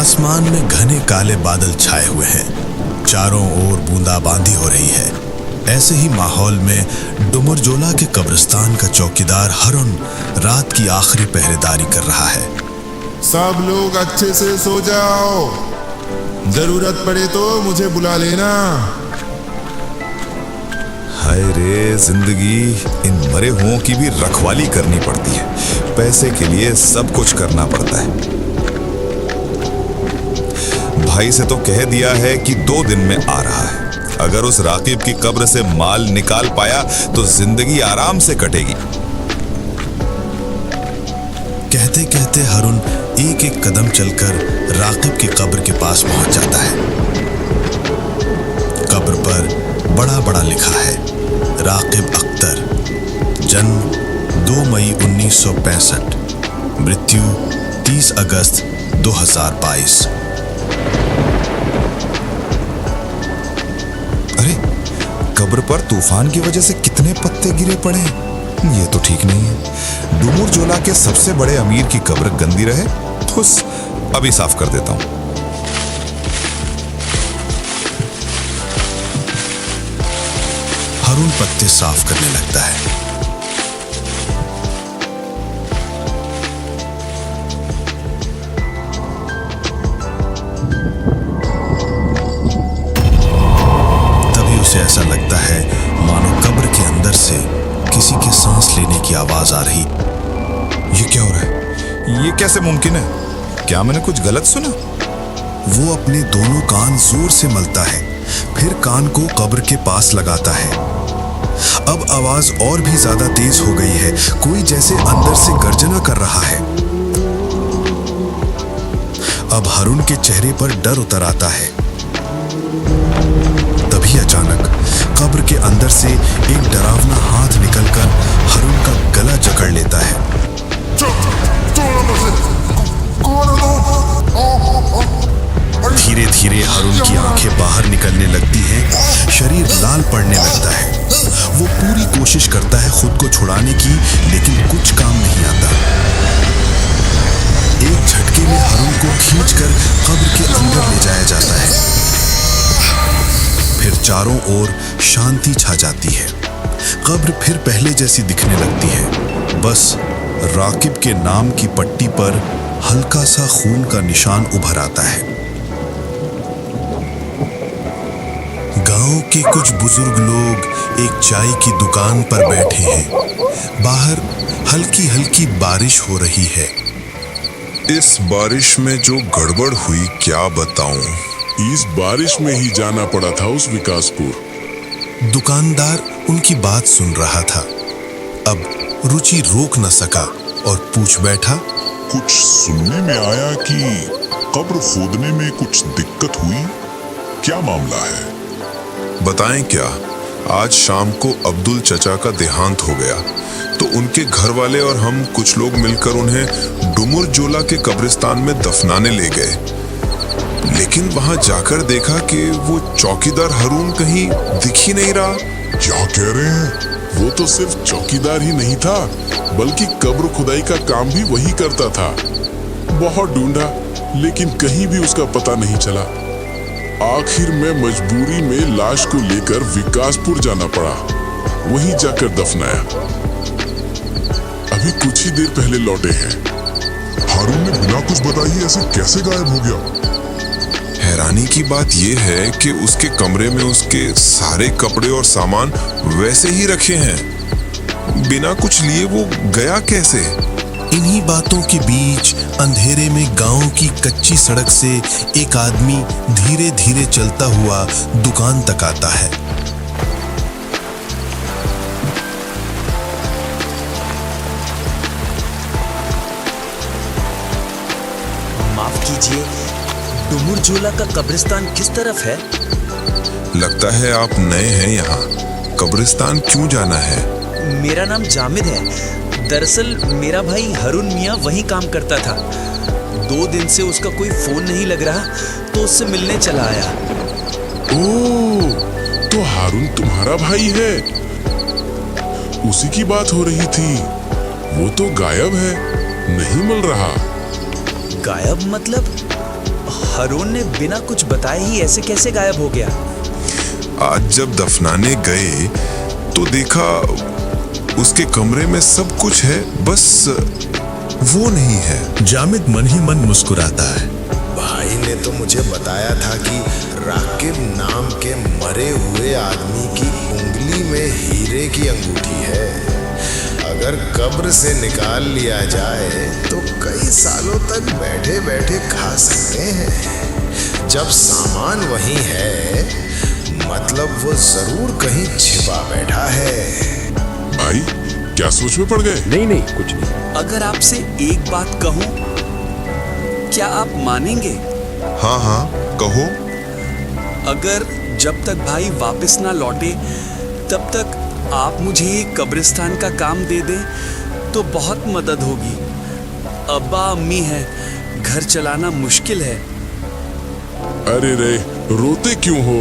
आसमान में घने काले बादल छाए हुए हैं। चारों ओर बूंदाबांदी हो रही है। ऐसे ही माहौल में डुमरजोला के कब्रिस्तान का चौकीदार हरुन रात की आखिरी पहरेदारी कर रहा है। सब लोग अच्छे से सो जाओ, जरूरत पड़े तो मुझे बुला लेना। हाय रे जिंदगी, इन मरे हुओं की भी रखवाली करनी पड़ती है। पैसे के लिए सब कुछ करना पड़ता है। भाई से तो कह दिया है कि 2 दिन में आ रहा है। अगर उस राकिब की कब्र से माल निकाल पाया तो जिंदगी आराम से कटेगी। कहते कहते हरुन एक एक कदम चलकर राकिब की कब्र के पास पहुंच जाता है। कब्र पर बड़ा बड़ा लिखा है, राकिब अख्तर, जन्म 2 मई 1965, मृत्यु 30 अगस्त 2022। अरे, कब्र पर तूफान की वजह से कितने पत्ते गिरे पड़े हैं। ये तो ठीक नहीं है। डुमरजोला के सबसे बड़े अमीर की कब्र गंदी रहे तो अभी साफ कर देता हूं। हरुन पत्ते साफ करने लगता है। तभी उसे ऐसा लगता है मानो कब्र के अंदर से किसी के सांस लेने की आवाज आ रही। ये क्या हो रहा है? ये कैसे मुमकिन है? क्या मैंने कुछ गलत सुना? वो अपने दोनों कान जोर से मलता है, फिर कान को कब्र के पास लगाता है। अब आवाज और भी ज्यादा तेज हो गई है। कोई जैसे अंदर से गर्जना कर रहा है। अब हरुन के चेहरे पर डर उतर आता है। तभी अचानक कब्र के अंदर से एक डरावना हाथ निकलकर हरुन का गला जकड़ लेता है। धीरे धीरे हरुन की आंखें बाहर निकलने लगती हैं, शरीर लाल पड़ने लगता है। वो पूरी कोशिश करता है खुद को छुड़ाने की, लेकिन कुछ काम नहीं आता। एक झटके में हरुन को खींचकर कब्र के अंदर ले जाया जाता है। फिर चारों ओर शांति छा जाती है। कब्र फिर पहले जैसी दिखने लगती है। बस राकिब के नाम की पट्टी पर हल्का सा खून का निशान उभर आता है। गांव के कुछ बुजुर्ग लोग एक चाय की दुकान पर बैठे हैं। बाहर हल्की हल्की बारिश हो रही है। इस बारिश में जो गड़बड़ हुई क्या बताऊं। इस बारिश में ही जाना पड़ा था उस विकासपुर। दुकानदार उनकी बात सुन रहा था। अब रुचि रोक न सका और पूछ बैठा, कुछ सुनने में आया कि कब्र खोदने में कुछ दिक्कत हुई, क्या मामला है? बताएं क्या? आज शाम को अब्दुल चचा का देहांत हो गया, तो उनके घर वाले और हम कुछ लोग मिलकर उन्हें डुमरजोला के कब्रिस्तान में दफनाने ले गए। लेकिन वहां जाकर देखा कि वो चौकीदार हरुन कहीं दिख ही नहीं रहा। क्या कह रहे हैं? वो तो सिर्फ चौकीदार ही नहीं था, बल्कि कब्र खुदाई का काम भी वही करता था। बहुत ढूंढा, लेकिन कहीं भी उसका पता नहीं चला। आखिर में मजबूरी में लाश को लेकर विकासपुर जाना पड़ा, वहीं जाकर दफनाया। अभी कुछ ही देर पहले लौटे हैं। हारून ने बिना कुछ बताए ऐसे कैसे गायब हो गया? हैरानी की बात यह है कि उसके कमरे में उसके सारे कपड़े और सामान वैसे ही रखे हैं। बिना कुछ लिए वो गया कैसे? इन्हीं बातों के बीच अंधेरे में गांव की कच्ची सड़क से एक आदमी धीरे धीरे चलता हुआ दुकान तक आता है। माफ कीजिए, डुमरजोला का कब्रिस्तान किस तरफ है? लगता है आप नए हैं यहाँ। कब्रिस्तान क्यों जाना है? मेरा नाम जामिद है। दरअसल मेरा भाई हरुन मियाँ वहीं काम करता था। 2 दिन से उसका कोई फोन नहीं लग रहा, तो उससे मिलने चला आया। ओह, तो हारून तुम्हारा भाई है। उसी की बात हो रही थी। वो तो गायब है, नहीं मिल रहा। गायब मतलब? हरून ने बिना कुछ बताए ही ऐसे कैसे गायब हो गया? आज जब दफनाने गए तो देखा उसके कमरे में सब कुछ है, बस वो नहीं है। जामिद मन ही मन मुस्कुराता है। भाई ने तो मुझे बताया था कि राकिब नाम के मरे हुए आदमी की उंगली में हीरे की अंगूठी है। अगर कब्र से निकाल लिया जाए तो कई सालों तक बैठे बैठे खा सकते हैं। जब सामान वही है, मतलब वो जरूर कहीं छिपा बैठा है। भाई क्या सोच में पड़ गए? नहीं कुछ नहीं। अगर आपसे एक बात कहूं, क्या आप मानेंगे? हाँ कहो। अगर जब तक भाई वापस ना लौटे तब तक आप मुझे एक कब्रिस्तान का काम दे दें तो बहुत मदद होगी। अब्बा अम्मी हैं, घर चलाना मुश्किल है। अरे रे, रोते क्यों हो?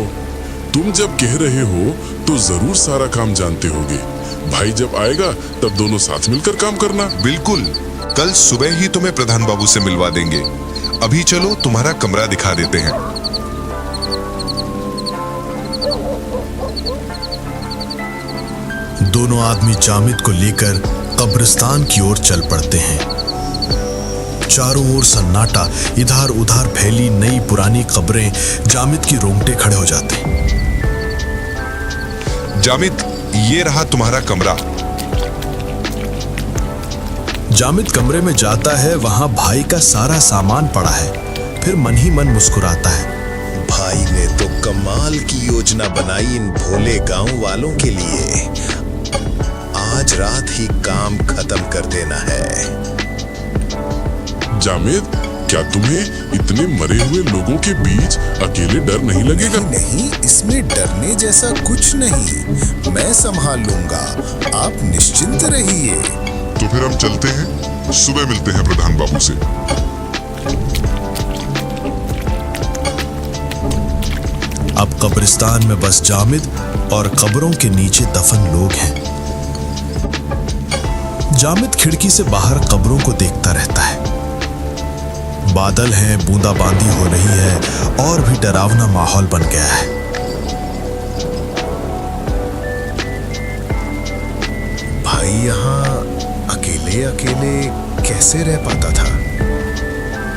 तुम जब कह रहे हो तो जरूर सारा काम जानते होगे। भाई जब आएगा तब दोनों साथ मिलकर काम करना। बिल्कुल, कल सुबह ही तुम्हें प्रधान बाबू से मिलवा देंगे। अभी चलो तुम्हारा कमरा दिखा देते हैं। दोनों आदमी जामिद को लेकर कब्रिस्तान की ओर चल पड़ते हैं। चारों ओर सन्नाटा, इधर उधर फैली नई पुरानी कब्रें जामिद की रोंगटे खड़े हो जाते हैं। जामिद, ये रहा तुम्हारा कमरा। जामिद कमरे में जाता है, वहां भाई का सारा सामान पड़ा है। फिर मन ही मन मुस्कुराता है। भाई ने तो कमाल की योजना बनाई इन भोले गांव वालों के लिए। आज रात ही काम खत्म कर देना है। जामिद, क्या तुम्हें इतने मरे हुए लोगों के बीच अकेले डर नहीं लगेगा? नहीं, इसमें डरने जैसा कुछ नहीं। मैं संभाल लूंगा, आप निश्चिंत रहिए। तो फिर हम चलते हैं, सुबह मिलते हैं प्रधान बाबू से। अब कब्रिस्तान में बस जामिद और कब्रों के नीचे दफन लोग हैं। जामिद खिड़की से बाहर कब्रों को देखता रहता है। बादल हैं, बूंदाबांदी हो रही है और भी डरावना माहौल बन गया है। भाई यहाँ अकेले अकेले कैसे रह पाता था?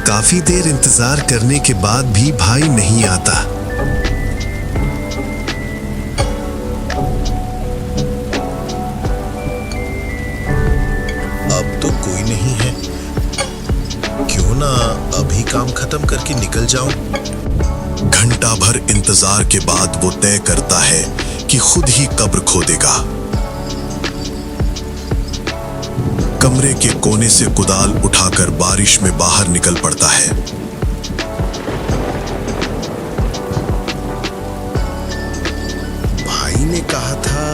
काफी देर इंतजार करने के बाद भी भाई नहीं आता। अब तो कोई नहीं है, क्यों ना अभी काम खत्म करके निकल जाऊं? घंटा भर इंतजार के बाद वो तय करता है कि खुद ही कब्र खोदेगा। कमरे के कोने से कुदाल उठाकर बारिश में बाहर निकल पड़ता है। भाई ने कहा था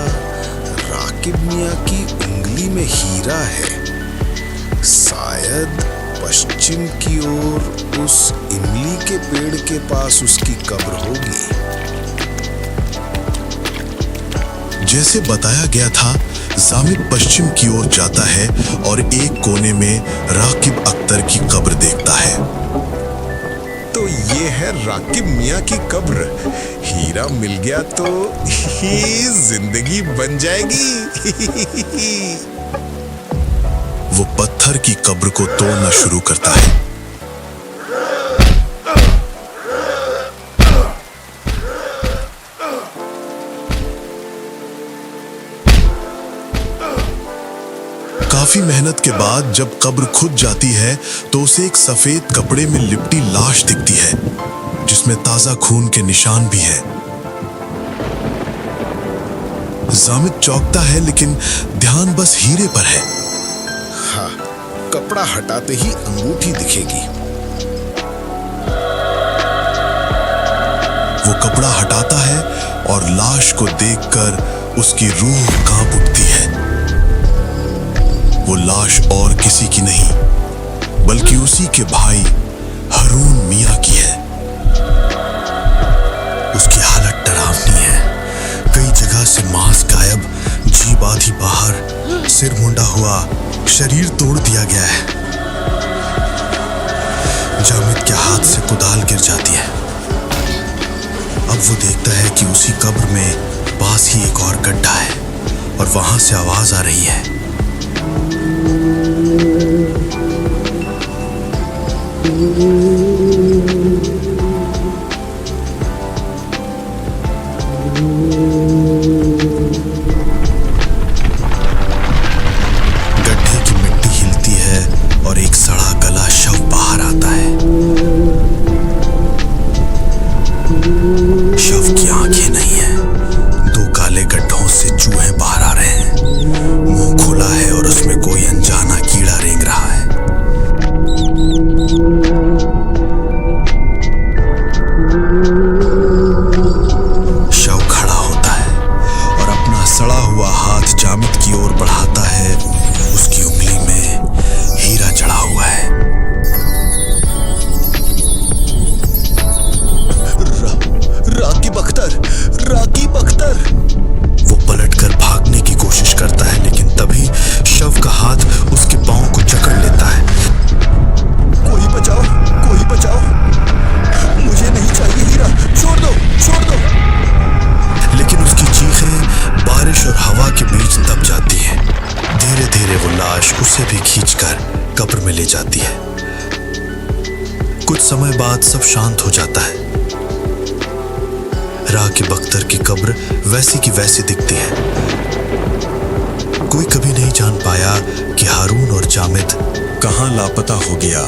राकिब मियां की उंगली में हीरा है। शायद पश्चिम की ओर उस इमली के पेड़ के पास उसकी कब्र होगी। जैसे बताया गया था, जामिद पश्चिम की ओर जाता है और एक कोने में राकिब अख्तर की कब्र देखता है। तो ये है राकिब मियां की कब्र। हीरा मिल गया तो ही जिंदगी बन जाएगी। वो पत्थर की कब्र को तोड़ना शुरू करता है। काफी मेहनत के बाद जब कब्र खुद जाती है तो उसे एक सफेद कपड़े में लिपटी लाश दिखती है, जिसमें ताजा खून के निशान भी हैं। जामिद चौंकता है, लेकिन ध्यान बस हीरे पर है। हाँ, कपड़ा हटाते ही अंगूठी दिखेगी। वो कपड़ा हटाता है और लाश को देखकर उसकी रूह कांप उठती है। वो लाश और किसी की नहीं, बल्कि उसी के भाई हरून मियां की है। उसकी हालत डरावनी है। कई जगह से मांस गायब, जीभ आधी बाहर, सिर मुंडा हुआ, शरीर तोड़ दिया गया है। जामिद के हाथ से कुदाल गिर जाती कि उसी कब्र में पास ही एक और गड्ढा है और वहां से आवाज आ रही है। गड्ढे की मिट्टी हिलती है और एक सड़ा गला शव बाहर आता है। शव की आंखें नहीं है, दो काले गड्ढों से चूहे बाहर आ रहे हैं। मुंह खुला है और उसमें कोई अनजाना कीड़ा रेंग रहा है। शव खड़ा होता है और अपना सड़ा हुआ हाथ जामिद की ओर बढ़ाता है। उसकी उंगली में हीरा जड़ा हुआ है। राकीब अख्तर, राकीब अख्तर। वो पलटकर भागने की कोशिश करता है, लेकिन तभी शव का हाथ उसके पांव को जकड़ लेता है। कोई बचाओ, कोई बचाओ, मुझे नहीं चाहिए हीरा, छोड़ दो, छोड़ दो। लेकिन उसकी चीखें बारिश और हवा के बीच दब जाती हैं। धीरे धीरे वो लाश उसे भी खींचकर कब्र में ले जाती है। कुछ समय बाद सब शांत हो जाता है। राकीब अख्तर की कब्र वैसी की वैसी दिखती है। कोई कभी नहीं जान पाया कि हारून और जामिद कहां लापता हो गया।